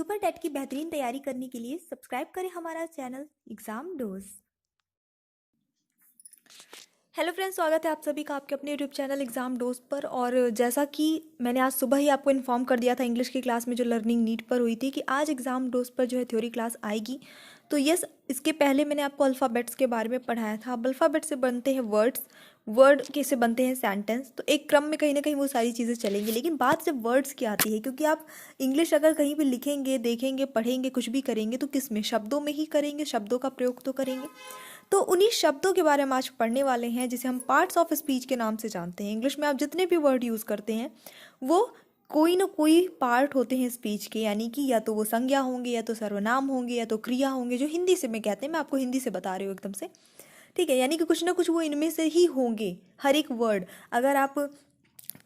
Super TET की बेहतरीन तैयारी करने के लिए सब्सक्राइब करें हमारा channel exam dose. Hello friends, स्वागत है आप सभी का आपके अपने यूट्यूब चैनल एग्जाम डोज पर। और जैसा कि मैंने आज सुबह ही आपको इन्फॉर्म कर दिया था इंग्लिश की क्लास में जो लर्निंग नीड पर हुई थी कि आज एग्जाम डोज पर जो है थ्योरी क्लास आएगी। तो यस, इसके पहले मैंने आपको अल्फ़ाबेट्स के बारे में पढ़ाया था। अब अल्फ़ाबेट से बनते हैं वर्ड्स, वर्ड के से बनते हैं सेंटेंस। तो एक क्रम में कहीं ना कहीं वो सारी चीज़ें चलेंगी, लेकिन बात जब वर्ड्स की आती है, क्योंकि आप इंग्लिश अगर कहीं भी लिखेंगे, देखेंगे, पढ़ेंगे, कुछ भी करेंगे तो किस में, शब्दों में ही करेंगे, शब्दों का प्रयोग तो करेंगे। तो उन्हीं शब्दों के बारे में आज पढ़ने वाले हैं जिसे हम पार्ट्स ऑफ स्पीच के नाम से जानते हैं। इंग्लिश में आप जितने भी वर्ड यूज़ करते हैं वो कोई ना कोई पार्ट होते हैं स्पीच के, यानी कि या तो वो संज्ञा होंगे, या तो सर्वनाम होंगे, या तो क्रिया होंगे, जो हिंदी से में कहते हैं। मैं आपको हिंदी से बता रही हूँ एकदम से, ठीक है। यानी कि कुछ ना कुछ वो इनमें से ही होंगे। हर एक वर्ड, अगर आप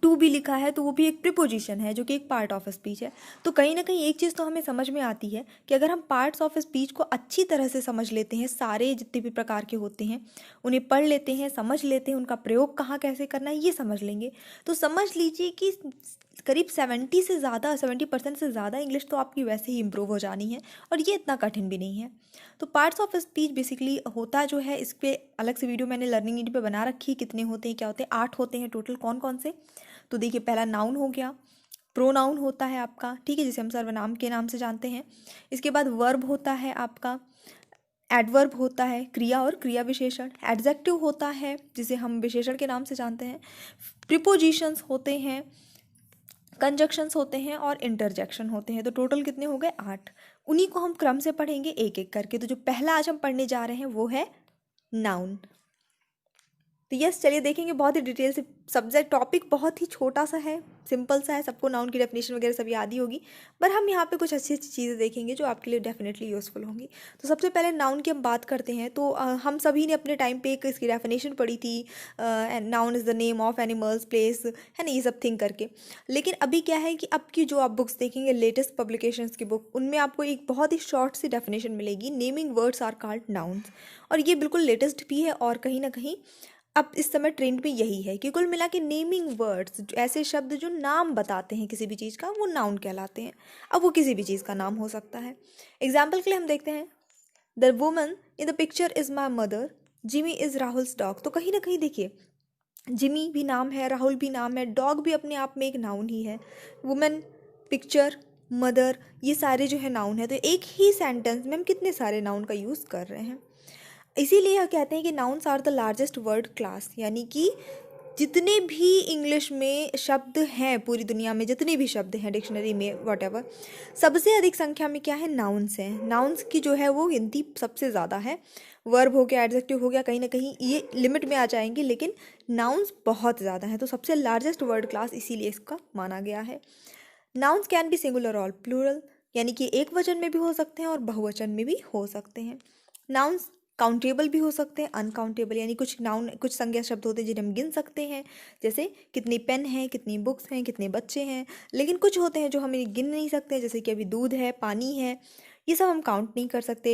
टू भी लिखा है तो वो भी एक प्रिपोजिशन है जो कि एक पार्ट ऑफ स्पीच है। तो कहीं ना कहीं एक चीज़ तो हमें समझ में आती है कि अगर हम पार्ट्स ऑफ स्पीच को अच्छी तरह से समझ लेते हैं, सारे जितने भी प्रकार के होते हैं उन्हें पढ़ लेते हैं, समझ लेते हैं, उनका प्रयोग कहाँ कैसे करना है ये समझ लेंगे, तो समझ लीजिए कि करीब 70% से ज़्यादा इंग्लिश तो आपकी वैसे ही इम्प्रूव हो जानी है। और ये इतना कठिन भी नहीं है। तो पार्ट्स ऑफ स्पीच बेसिकली होता जो है, इस पर अलग से वीडियो मैंने लर्निंग नीड पे बना रखी है। कितने होते हैं, क्या होते हैं, 8 होते हैं टोटल। कौन कौन से? तो देखिए, पहला नाउन हो गया, प्रोनाउन होता है आपका, ठीक है, जिसे हम सर्वनाम के नाम से जानते हैं। इसके बाद वर्ब होता है आपका, एडवर्ब होता है, क्रिया और क्रिया विशेषण। एडजेक्टिव होता है जिसे हम विशेषण के नाम से जानते हैं। प्रीपोजिशंस होते हैं, कंजक्शंस होते हैं और इंटरजेक्शन होते हैं। तो टोटल कितने हो गए? 8। उन्हीं को हम क्रम से पढ़ेंगे एक एक करके। तो जो पहला आज हम पढ़ने जा रहे हैं वो है नाउन। तो यस, चलिए देखेंगे बहुत ही डिटेल से। सब्जेक्ट टॉपिक बहुत ही छोटा सा है, सिंपल सा है, सबको नाउन की डेफिनेशन वगैरह सब याद ही होगी। पर हम यहाँ पे कुछ अच्छी अच्छी चीज़ें देखेंगे जो आपके लिए डेफिनेटली यूज़फुल होंगी। तो सबसे पहले नाउन की हम बात करते हैं। तो हम सभी ने अपने टाइम पे एक इसकी डेफिनेशन पढ़ी थी, noun is the name of animals, place, है ना, ये सब थिंग करके। लेकिन अभी क्या है कि अब की जो आप बुक्स देखेंगे, लेटेस्ट पब्लिकेशंस की बुक, उनमें आपको एक बहुत ही शॉर्ट सी डेफिनेशन मिलेगी, naming words are called nouns. और ये बिल्कुल लेटेस्ट भी है और कहीं ना कहीं अब इस समय ट्रेंड में यही है कि कुल मिला के नेमिंग वर्ड्स, ऐसे शब्द जो नाम बताते हैं किसी भी चीज़ का, वो नाउन कहलाते हैं। अब वो किसी भी चीज़ का नाम हो सकता है। एग्जाम्पल के लिए हम देखते हैं, the woman in the picture is my mother, Jimmy is Rahul's dog. तो कहीं ना कहीं देखिए, जिमी भी नाम है, राहुल भी नाम है, डॉग भी अपने आप में एक नाउन ही है। वुमेन, पिक्चर, मदर, ये सारे जो है नाउन है। तो एक ही सेंटेंस में हम कितने सारे नाउन का यूज़ कर रहे हैं। इसीलिए यह कहते हैं कि nouns are the largest word class, यानी कि जितने भी इंग्लिश में शब्द हैं, पूरी दुनिया में जितने भी शब्द हैं डिक्शनरी में वॉटेवर, सबसे अधिक संख्या में क्या है? नाउन्स हैं। नाउन्स की जो है वो गिनती सबसे ज़्यादा है। वर्ब हो गया, एडजेक्टिव हो गया, कहीं ना कहीं ये लिमिट में आ जाएंगे, लेकिन नाउन्स बहुत ज़्यादा हैं। तो सबसे लार्जेस्ट वर्ड क्लास इसीलिए इसका माना गया है। नाउन्स कैन बी सिंगुलर और प्लूरल, यानी कि एक वचन में भी हो सकते हैं और बहुवचन में भी हो सकते हैं। नाउन्स काउंटेबल भी हो सकते हैं, अनकाउंटेबल, यानी कुछ नाउन, कुछ संज्ञा शब्द होते हैं जिन्हें हम गिन सकते हैं, जैसे कितनी पेन हैं, कितनी बुक्स हैं, कितने बच्चे हैं। लेकिन कुछ होते हैं जो हम गिन नहीं सकते, जैसे कि अभी दूध है, पानी है, ये सब हम काउंट नहीं कर सकते।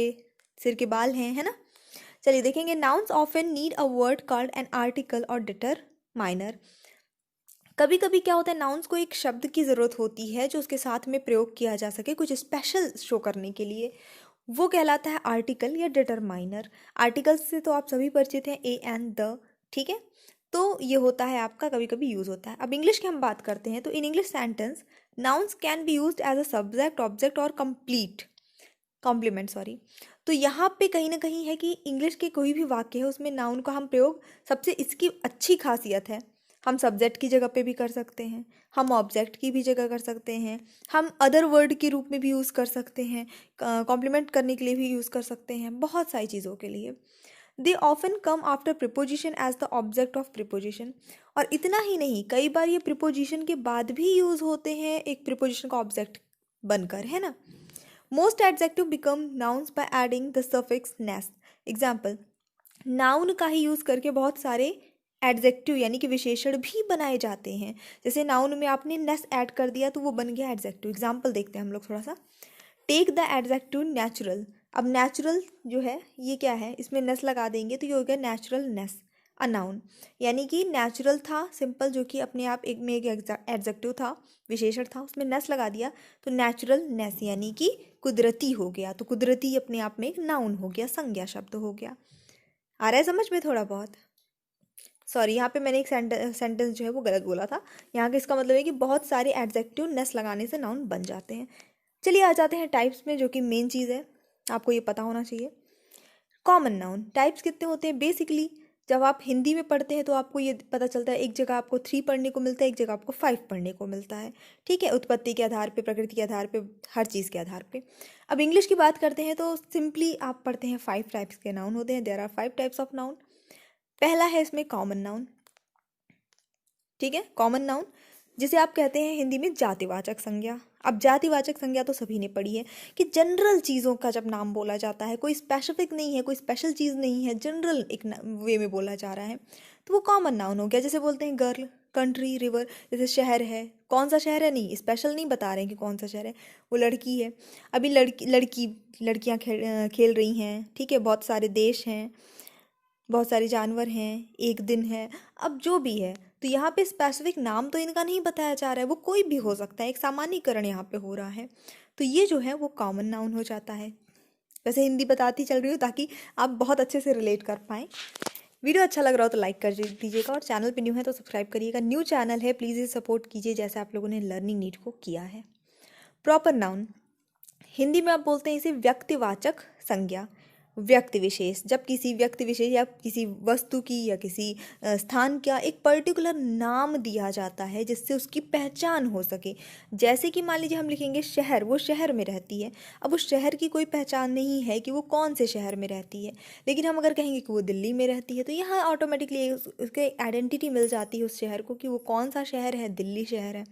सिर के बाल हैं, है ना। चलिए देखेंगे, nouns often need a word called an article और डिटरमाइनर। कभी कभी क्या होता है, नाउन्स को एक शब्द की ज़रूरत होती है जो उसके साथ में प्रयोग किया जा सके कुछ स्पेशल शो करने के लिए। वो कहलाता है आर्टिकल या डिटरमाइनर। आर्टिकल से तो आप सभी परिचित हैं, ए एंड द, ठीक है। तो ये होता है आपका, कभी कभी यूज़ होता है। अब इंग्लिश की हम बात करते हैं, तो in English sentence nouns can be used as a subject, object और कॉम्प्लीमेंट, सॉरी। तो यहाँ पे कहीं ना कहीं है कि इंग्लिश के कोई भी वाक्य है उसमें नाउन का हम प्रयोग, सबसे इसकी अच्छी खासियत है, हम सब्जेक्ट की जगह पे भी कर सकते हैं, हम ऑब्जेक्ट की भी जगह कर सकते हैं, हम अदर वर्ड के रूप में भी यूज़ कर सकते हैं, कॉम्प्लीमेंट करने के लिए भी यूज़ कर सकते हैं, बहुत सारी चीज़ों के लिए। They often come after preposition as the object of preposition. और इतना ही नहीं, कई बार ये प्रिपोजिशन के बाद भी यूज़ होते हैं एक प्रिपोजिशन का ऑब्जेक्ट बनकर, है ना। Most adjective become nouns by adding the suffix ness. Example, noun का ही यूज़ करके बहुत सारे एडजेक्टिव यानी कि विशेषण भी बनाए जाते हैं। जैसे नाउन में आपने नेस ऐड कर दिया तो वो बन गया एडजेक्टिव। एग्जाम्पल देखते हैं हम लोग थोड़ा सा। Take the adjective natural. अब नेचुरल जो है ये क्या है, इसमें नेस लगा देंगे तो ये हो गया नेचुरलनेस। अ नाउन, यानी कि नेचुरल था सिंपल, जो कि अपने आप एक में एक एडजेक्टिव था, विशेषण था, उसमें नेस लगा दिया तो नेचुरलनेस यानी कि कुदरती हो गया। तो कुदरती अपने आप में एक नाउन हो गया, संज्ञा शब्द हो गया। आ रहा है समझ में थोड़ा बहुत? सॉरी, यहाँ पे मैंने एक सेंटेंस जो है वो गलत बोला था। यहाँ का इसका मतलब है कि बहुत सारे एडजेक्टिव नेस लगाने से नाउन बन जाते हैं। चलिए आ जाते हैं टाइप्स में, जो कि मेन चीज़ है, आपको ये पता होना चाहिए। कॉमन नाउन टाइप्स कितने होते हैं? बेसिकली जब आप हिंदी में पढ़ते हैं तो आपको ये पता चलता है, एक जगह आपको 3 पढ़ने को मिलता है, एक जगह आपको 5 पढ़ने को मिलता है। ठीक है, उत्पत्ति के आधार पे, प्रकृति के आधार पे, हर चीज़ के आधार पे। अब इंग्लिश की बात करते हैं तो सिंपली आप पढ़ते हैं 5 टाइप्स के नाउन होते हैं। There are 5 types of noun. पहला है इसमें कॉमन नाउन। ठीक है, कॉमन नाउन जिसे आप कहते हैं हिंदी में जातिवाचक संज्ञा। अब जातिवाचक संज्ञा तो सभी ने पढ़ी है कि जनरल चीज़ों का जब नाम बोला जाता है, कोई स्पेसिफिक नहीं है, कोई स्पेशल चीज़ नहीं है, जनरल एक वे में बोला जा रहा है, तो वो कॉमन नाउन हो गया। जैसे बोलते हैं गर्ल, कंट्री, रिवर, जैसे शहर है, कौन सा शहर है, नहीं स्पेशल नहीं बता रहे हैं कि कौन सा शहर है, वो लड़की है। अभी लड़कियाँ खेल रही हैं। ठीक है, बहुत सारे देश हैं, बहुत सारे जानवर हैं, एक दिन है, अब जो भी है, तो यहाँ पे स्पेसिफिक नाम तो इनका नहीं बताया जा रहा है, वो कोई भी हो सकता है, एक सामान्यीकरण यहाँ पे हो रहा है। तो ये जो है वो कॉमन नाउन हो जाता है। वैसे हिंदी बताती चल रही हूँ ताकि आप बहुत अच्छे से रिलेट कर पाएँ। वीडियो अच्छा लग रहा हो तो लाइक कर दीजिएगा, और चैनल पे न्यू है तो सब्सक्राइब करिएगा। न्यू चैनल है, प्लीज़ इसे सपोर्ट कीजिए जैसे आप लोगों ने लर्निंग नीड को किया है। प्रॉपर नाउन हिंदी में आप बोलते हैं इसे व्यक्तिवाचक संज्ञा। व्यक्ति विशेष, जब किसी व्यक्ति विशेष या किसी वस्तु की या किसी स्थान का एक पर्टिकुलर नाम दिया जाता है जिससे उसकी पहचान हो सके। जैसे कि मान लीजिए हम लिखेंगे शहर, वो शहर में रहती है। अब उस शहर की कोई पहचान नहीं है कि वो कौन से शहर में रहती है, लेकिन हम अगर कहेंगे कि वो दिल्ली में रहती है तो यहाँ ऑटोमेटिकली उसके आइडेंटिटी मिल जाती है उस शहर को कि वो कौन सा शहर है, दिल्ली शहर है।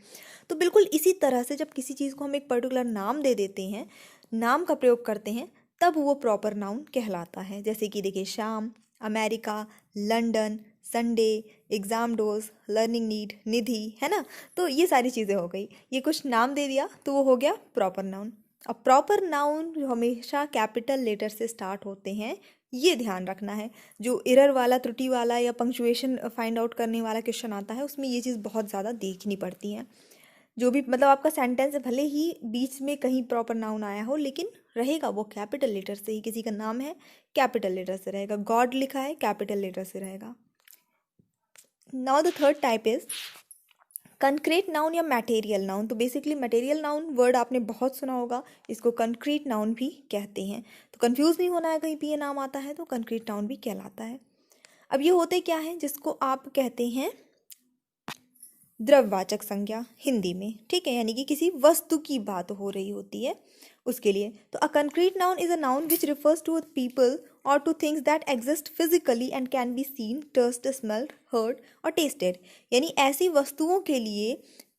तो बिल्कुल इसी तरह से जब किसी चीज़ को हम एक पर्टिकुलर नाम दे देते हैं, नाम का प्रयोग करते हैं, तब वो प्रॉपर नाउन कहलाता है। जैसे कि देखिए शाम, America, London, Sunday, exam doze, learning need, Nidhi, है ना। तो ये सारी चीज़ें हो गई, ये कुछ नाम दे दिया तो वो हो गया प्रॉपर नाउन। अब प्रॉपर नाउन हमेशा कैपिटल लेटर से स्टार्ट होते हैं, ये ध्यान रखना है। जो एरर वाला, त्रुटि वाला या पंक्चुएशन फाइंड आउट करने वाला क्वेश्चन आता है उसमें ये चीज़ बहुत ज़्यादा देखनी पड़ती है। जो भी मतलब आपका सेंटेंस भले ही बीच में कहीं प्रॉपर नाउन आया हो, लेकिन रहेगा वो कैपिटल लेटर से ही। किसी का नाम है, कैपिटल लेटर से रहेगा। गॉड लिखा है, कैपिटल लेटर से रहेगा। Now the third type is concrete noun या मटेरियल नाउन। तो बेसिकली मटेरियल नाउन वर्ड आपने बहुत सुना होगा, इसको कंक्रीट नाउन भी कहते हैं। तो कंफ्यूज नहीं होना है, कहीं भी ये नाम आता है तो कंक्रीट नाउन भी कहलाता है। अब ये होते क्या है जिसको आप कहते हैं द्रव्यवाचक संज्ञा हिंदी में। ठीक है, यानी कि किसी वस्तु की बात हो रही होती है उसके लिए। तो a concrete noun is a noun which refers to people और to things that exist physically and can be seen, touched, smelled, heard और टेस्टेड। यानी ऐसी वस्तुओं के लिए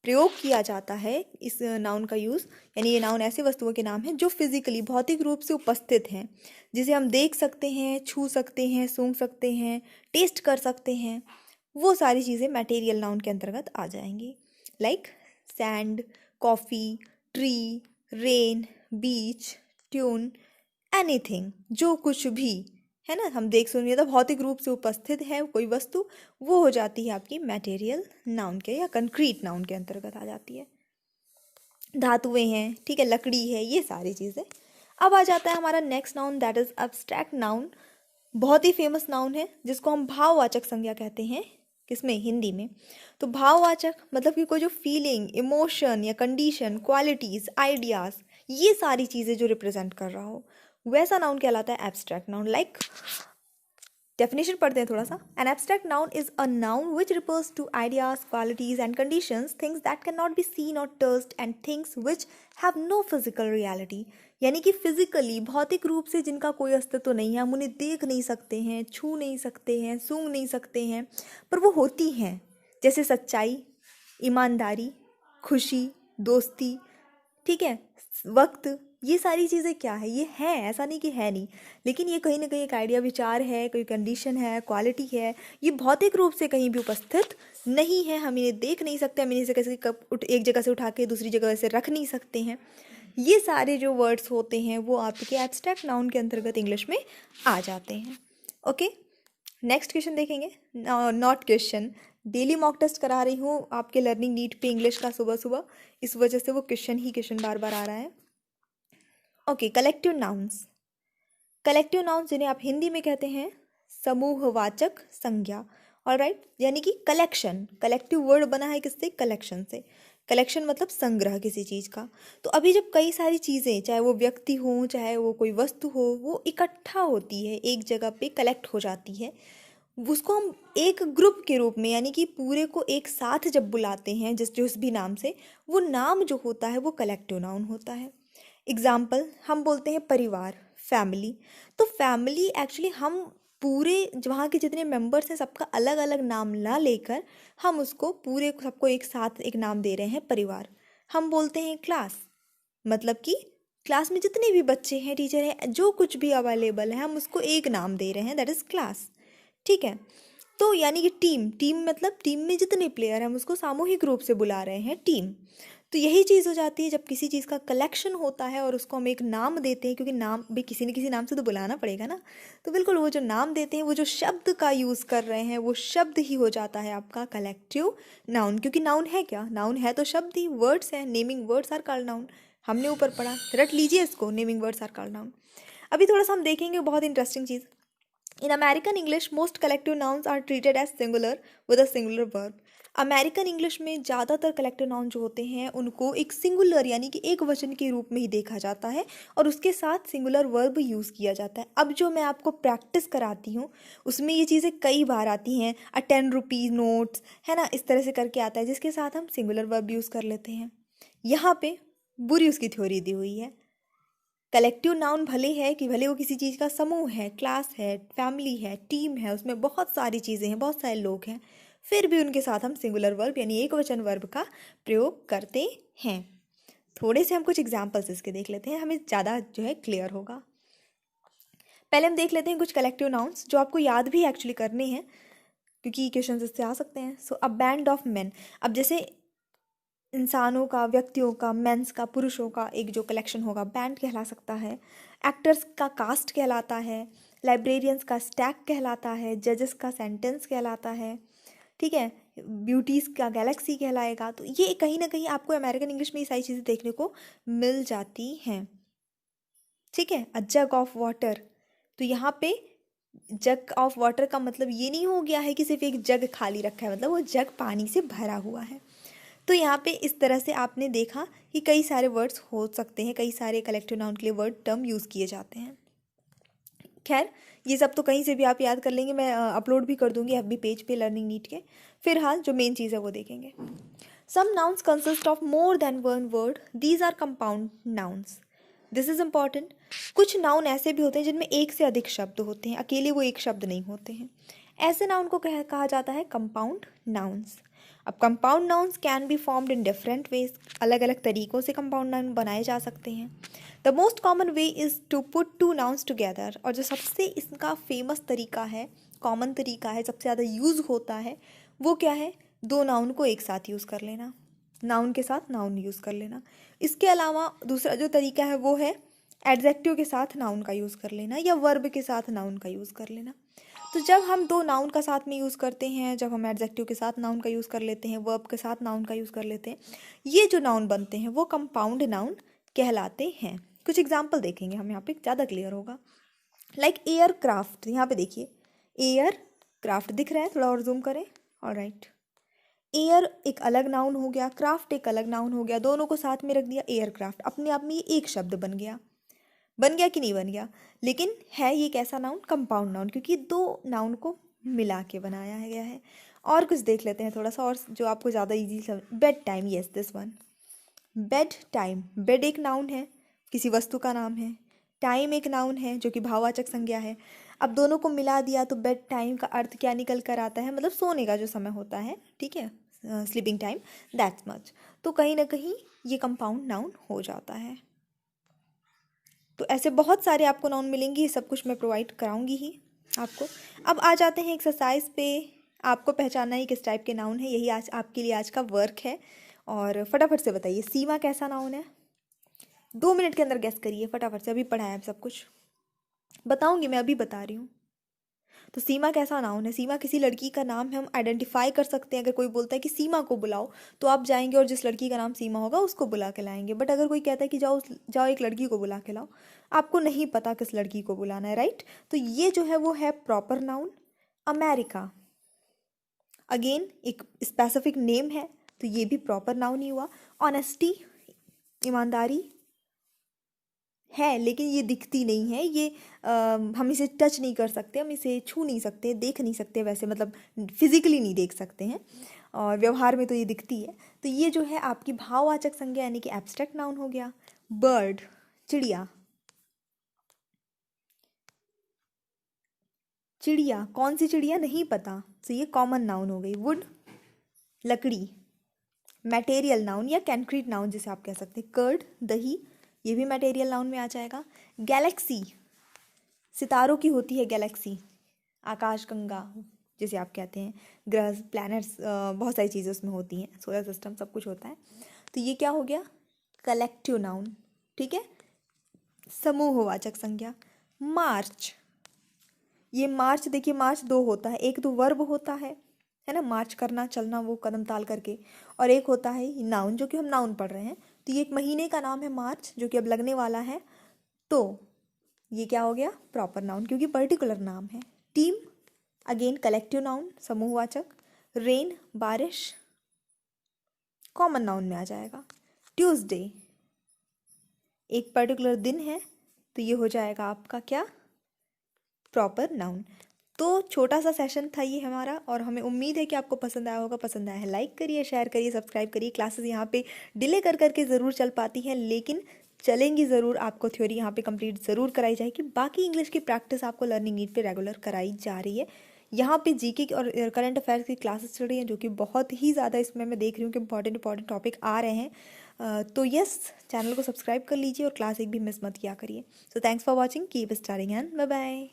प्रयोग किया जाता है इस नाउन का यूज़। यानी ये नाउन ऐसे वस्तुओं के नाम हैं जो फिजिकली भौतिक रूप से उपस्थित हैं, जिसे हम देख सकते हैं, छू सकते हैं, सूंघ सकते हैं, टेस्ट कर सकते हैं। वो सारी चीज़ें मटेरियल नाउन के अंतर्गत आ जाएंगी। Like sand, coffee, tree, rain, beach, tune, anything, जो कुछ भी है ना, हम देख सुनिए तो भौतिक रूप से उपस्थित है कोई वस्तु, वो हो जाती है आपकी मटेरियल नाउन के या कंक्रीट नाउन के अंतर्गत आ जाती है। धातुएं हैं, ठीक है, लकड़ी है, ये सारी चीज़ें। अब आ जाता है हमारा next noun, that is abstract noun. बहुत ही फेमस नाउन है जिसको हम भाववाचक संज्ञा कहते हैं, किसमें, हिंदी में। तो भाववाचक मतलब कि कोई जो फीलिंग, इमोशन या कंडीशन, क्वालिटीज, आइडियाज, ये सारी चीज़ें जो रिप्रेजेंट कर रहा हो, वैसा नाउन कहलाता है एब्स्ट्रैक्ट नाउन। लाइक डेफिनेशन पढ़ते हैं थोड़ा सा। An abstract noun is a noun which refers to ideas, qualities and conditions, things that can not be seen और touched and things which have no physical reality. यानी कि physically भौतिक रूप से जिनका कोई अस्तित्व नहीं है, हम उन्हें देख नहीं सकते हैं, छू नहीं सकते हैं, सूंघ नहीं सकते हैं, पर वो होती हैं। जैसे सच्चाई, ईमानदारी, खुशी, दोस्ती, ठीक है, वक्त, ये सारी चीज़ें क्या है, ये हैं, ऐसा नहीं कि है नहीं, लेकिन ये कहीं ना कहीं एक आइडिया, विचार है, कोई कंडीशन है, क्वालिटी है। ये भौतिक रूप से कहीं भी उपस्थित नहीं है, हम इन्हें देख नहीं सकते, हम इन्हें से कैसे एक जगह से उठा के दूसरी जगह से रख नहीं सकते हैं। ये सारे जो वर्ड्स होते हैं वो आपके एब्स्ट्रैक्ट नाउन के अंतर्गत इंग्लिश में आ जाते हैं। ओके, नेक्स्ट क्वेश्चन देखेंगे, not question, daily mock test करा रही हूँ आपके लर्निंग नीट पे इंग्लिश का सुबह सुबह, इस वजह से वो क्वेश्चन ही क्वेश्चन बार बार आ रहा है। Okay, collective nouns. Collective nouns जिन्हें आप हिंदी में कहते हैं समूहवाचक संज्ञा। ऑलराइट, यानी कि कलेक्शन, कलेक्टिव वर्ड बना है किससे? कलेक्शन से। कलेक्शन मतलब संग्रह किसी चीज़ का। तो अभी जब कई सारी चीज़ें, चाहे वो व्यक्ति हो चाहे वो कोई वस्तु हो, वो इकट्ठा होती है एक जगह पे, कलेक्ट हो जाती है, उसको हम एक ग्रुप के रूप में, यानी कि पूरे को एक साथ जब बुलाते हैं जिस भी नाम से, वो नाम जो होता है वो कलेक्टिव नाउन होता है। एग्जाम्पल, हम बोलते हैं परिवार, फैमिली। तो फैमिली एक्चुअली हम पूरे वहाँ के जितने मेंबर्स हैं सबका अलग अलग नाम ना लेकर हम उसको पूरे सबको एक साथ एक नाम दे रहे हैं, परिवार। हम बोलते हैं क्लास, मतलब कि क्लास में जितने भी बच्चे हैं, टीचर हैं, जो कुछ भी अवेलेबल है, हम उसको एक नाम दे रहे हैं, दैट इज़ क्लास। ठीक है। तो यानी कि टीम, टीम मतलब टीम में जितने प्लेयर हैं हम उसको सामूहिक रूप से बुला रहे हैं, टीम। तो यही चीज़ हो जाती है जब किसी चीज़ का कलेक्शन होता है और उसको हम एक नाम देते हैं, क्योंकि नाम भी किसी न किसी नाम से तो बुलाना पड़ेगा ना। तो बिल्कुल वो जो नाम देते हैं, वो जो शब्द का यूज़ कर रहे हैं, वो शब्द ही हो जाता है आपका कलेक्टिव नाउन। क्योंकि नाउन है क्या? नाउन है तो शब्द ही, वर्ड्स हैं, naming words are called noun. हमने ऊपर पढ़ा, रट लीजिए इसको, naming words are called noun. अभी थोड़ा सा हम देखेंगे बहुत इंटरेस्टिंग चीज़। In American English, most collective nouns are treated as singular with a singular verb. American English में ज़्यादातर कलेक्टिव नाउन जो होते हैं उनको एक सिंगुलर यानी कि एक वचन के रूप में ही देखा जाता है और उसके साथ सिंगुलर वर्ब यूज़ किया जाता है। अब जो मैं आपको प्रैक्टिस कराती हूँ उसमें ये चीज़ें कई बार आती हैं, अ 10 रुपीज़ नोट्स है ना, इस तरह से करके आता है जिसके साथ हम सिंगुलर वर्ब यूज़ कर लेते हैं। यहाँ पे बुरी उसकी थ्योरी दी हुई है। कलेक्टिव नाउन भले है कि भले वो किसी चीज़ का समूह है, क्लास है, फैमिली है, टीम है, उसमें बहुत सारी चीज़ें हैं, बहुत सारे लोग हैं, फिर भी उनके साथ हम सिंगुलर वर्ब यानी एक वचन वर्ब का प्रयोग करते हैं। थोड़े से हम कुछ एग्जाम्पल्स इसके देख लेते हैं, हमें ज़्यादा जो है क्लियर होगा। पहले हम देख लेते हैं कुछ कलेक्टिव नाउन्स जो आपको याद भी एक्चुअली करने हैं, क्योंकि क्वेश्चन इससे आ सकते हैं। सो अ बैंड ऑफ मेन, अब जैसे इंसानों का, व्यक्तियों का, मेंस का, पुरुषों का एक जो कलेक्शन होगा बैंड कहला सकता है। एक्टर्स का कास्ट कहलाता है। लाइब्रेरियंस का स्टैक कहलाता है। जजेस का सेंटेंस कहलाता है। ठीक है। ब्यूटीज़ का गैलेक्सी कहलाएगा। तो ये कहीं ना कहीं आपको अमेरिकन इंग्लिश में ये सारी चीज़ें देखने को मिल जाती हैं। ठीक है। अ जग ऑफ वाटर, तो यहाँ पे जग ऑफ वाटर का मतलब ये नहीं हो गया है कि सिर्फ एक जग खाली रखा है, मतलब वो जग पानी से भरा हुआ है। तो यहाँ पे इस तरह से आपने देखा कि कई सारे वर्ड्स हो सकते हैं, कई सारे कलेक्टिव नाउन के लिए वर्ड टर्म यूज़ किए जाते हैं। खैर, ये सब तो कहीं से भी आप याद कर लेंगे, मैं अपलोड भी कर दूंगी एफबी पेज पे लर्निंग नीट के। फिलहाल जो मेन चीज़ है वो देखेंगे। Some nouns consist of more than one word, these are compound nouns. This is important. कुछ नाउन ऐसे भी होते हैं जिनमें एक से अधिक शब्द होते हैं, अकेले वो एक शब्द नहीं होते हैं। ऐसे नाउन को कहा जाता है कंपाउंड नाउन्स। अब compound nouns can be formed in different ways, अलग अलग तरीक़ों से कंपाउंड नाउन बनाए जा सकते हैं। The most common way is to put two nouns together, और जो सबसे इसका फेमस तरीका है, कॉमन तरीका है, सबसे ज़्यादा यूज़ होता है, वो क्या है? दो नाउन को एक साथ यूज़ कर लेना, नाउन के साथ नाउन यूज़ कर लेना। इसके अलावा दूसरा जो तरीका है वो है एडजेक्टिव के साथ नाउन का यूज़ कर लेना या वर्ब के साथ नाउन का यूज़ कर लेना। तो जब हम दो नाउन का साथ में यूज़ करते हैं, जब हम एडजेक्टिव के साथ नाउन का यूज़ कर लेते हैं, वर्ब के साथ नाउन का यूज़ कर लेते हैं, ये जो नाउन बनते हैं वो कंपाउंड नाउन कहलाते हैं। कुछ एग्जाम्पल देखेंगे हम यहाँ पे, ज़्यादा क्लियर होगा। लाइक एयर क्राफ्ट, यहाँ पे देखिए एयर क्राफ्ट दिख रहा है, थोड़ा और जूम करें। ऑलराइट, एयर एक अलग नाउन हो गया, क्राफ्ट एक अलग नाउन हो गया, दोनों को साथ में रख दिया, एयर क्राफ्ट अपने आप में ये एक शब्द बन गया। बन गया कि नहीं बन गया? लेकिन है ये कैसा नाउन? कंपाउंड नाउन, क्योंकि दो नाउन को मिला के बनाया गया है। और कुछ देख लेते हैं थोड़ा सा, और जो आपको ज़्यादा इजी समझ। Bed time, yes this one. Bed time, bed एक नाउन है, किसी वस्तु का नाम है। टाइम एक नाउन है जो कि भाववाचक संज्ञा है। अब दोनों को मिला दिया तो बेड टाइम का अर्थ क्या निकल कर आता है? मतलब सोने का जो समय होता है, ठीक है, स्लीपिंग टाइम, दैट्स मच। तो कहीं ना कहीं ये कंपाउंड नाउन हो जाता है। तो ऐसे बहुत सारे आपको नाउन मिलेंगे, ये सब कुछ मैं प्रोवाइड कराऊंगी ही आपको। अब आ जाते हैं एक्सरसाइज पे। आपको पहचानना है किस टाइप के नाउन है, यही आज आपके लिए आज का वर्क है। और फटाफट से बताइए सीमा कैसा नाउन है? 2 मिनट के अंदर गेस करिए फटाफट से, अभी पढ़ा है सब कुछ, बताऊंगी मैं, अभी बता रही हूँ। तो सीमा कैसा नाउन है? सीमा किसी लड़की का नाम है, हम आइडेंटिफाई कर सकते हैं। अगर कोई बोलता है कि सीमा को बुलाओ, तो आप जाएंगे और जिस लड़की का नाम सीमा होगा उसको बुला के लाएंगे। बट अगर कोई कहता है कि जाओ एक लड़की को बुला के लाओ, आपको नहीं पता किस लड़की को बुलाना है, राइट? तो ये जो है वो है प्रॉपर नाउन। अमेरिका, अगेन एक स्पेसिफिक नेम है, तो ये भी प्रॉपर नाउन ही हुआ। ऑनेस्टी, ईमानदारी है लेकिन ये दिखती नहीं है, ये हम इसे टच नहीं कर सकते, हम इसे छू नहीं सकते, देख नहीं सकते, वैसे मतलब फिजिकली नहीं देख सकते हैं, और व्यवहार में तो ये दिखती है। तो ये जो है आपकी भाववाचक संज्ञा यानी कि एब्स्ट्रैक्ट नाउन हो गया। बर्ड, चिड़िया। चिड़िया कौन सी चिड़िया नहीं पता, तो ये कॉमन नाउन हो गई। वुड, लकड़ी। मटेरियल नाउन या कैंक्रीट नाउन जिसे आप कह सकते हैं। कर्ड, दही, ये भी मटेरियल नाउन में आ जाएगा। गैलेक्सी, सितारों की होती है गैलेक्सी। आकाशगंगा जिसे आप कहते हैं। ग्रह, प्लैनेट्स, बहुत सारी चीज़ें उसमें होती हैं, सोलर सिस्टम सब कुछ होता है। तो ये क्या हो गया? कलेक्टिव नाउन, ठीक है, समूहवाचक संज्ञा। मार्च, ये मार्च देखिए, मार्च दो होता है, एक तो वर्ब होता है ना, मार्च करना, चलना, वो कदम ताल करके, और एक होता है नाउन जो कि हम नाउन पढ़ रहे हैं। तो ये एक महीने का नाम है मार्च, जो कि अब लगने वाला है, तो ये क्या हो गया? प्रॉपर नाउन, क्योंकि पर्टिकुलर नाम है। टीम, अगेन कलेक्टिव नाउन, समूहवाचक। रेन, बारिश, कॉमन नाउन में आ जाएगा। ट्यूसडे, एक पर्टिकुलर दिन है, तो ये हो जाएगा आपका क्या? Proper noun. तो छोटा सा सेशन था ये हमारा, और हमें उम्मीद है कि आपको पसंद आया होगा। पसंद आया है लाइक करिए, शेयर करिए, सब्सक्राइब करिए। क्लासेस यहाँ पे डिले कर करके ज़रूर चल पाती हैं, लेकिन चलेंगी ज़रूर। आपको थ्योरी यहाँ पे कंप्लीट ज़रूर कराई जाएगी। बाकी इंग्लिश की प्रैक्टिस आपको लर्निंग नीड पे रेगुलर कराई जा रही है। यहाँ पे जीके और करंट अफेयर्स की क्लासेस चल रही हैं, जो कि बहुत ही ज़्यादा इसमें मैं देख रही हूँ कि इंपॉर्टेंट टॉपिक आ रहे हैं। तो यस, चैनल को सब्सक्राइब कर लीजिए और क्लास एक भी मिस मत किया करिए। So thanks for watching, keep staring and bye bye.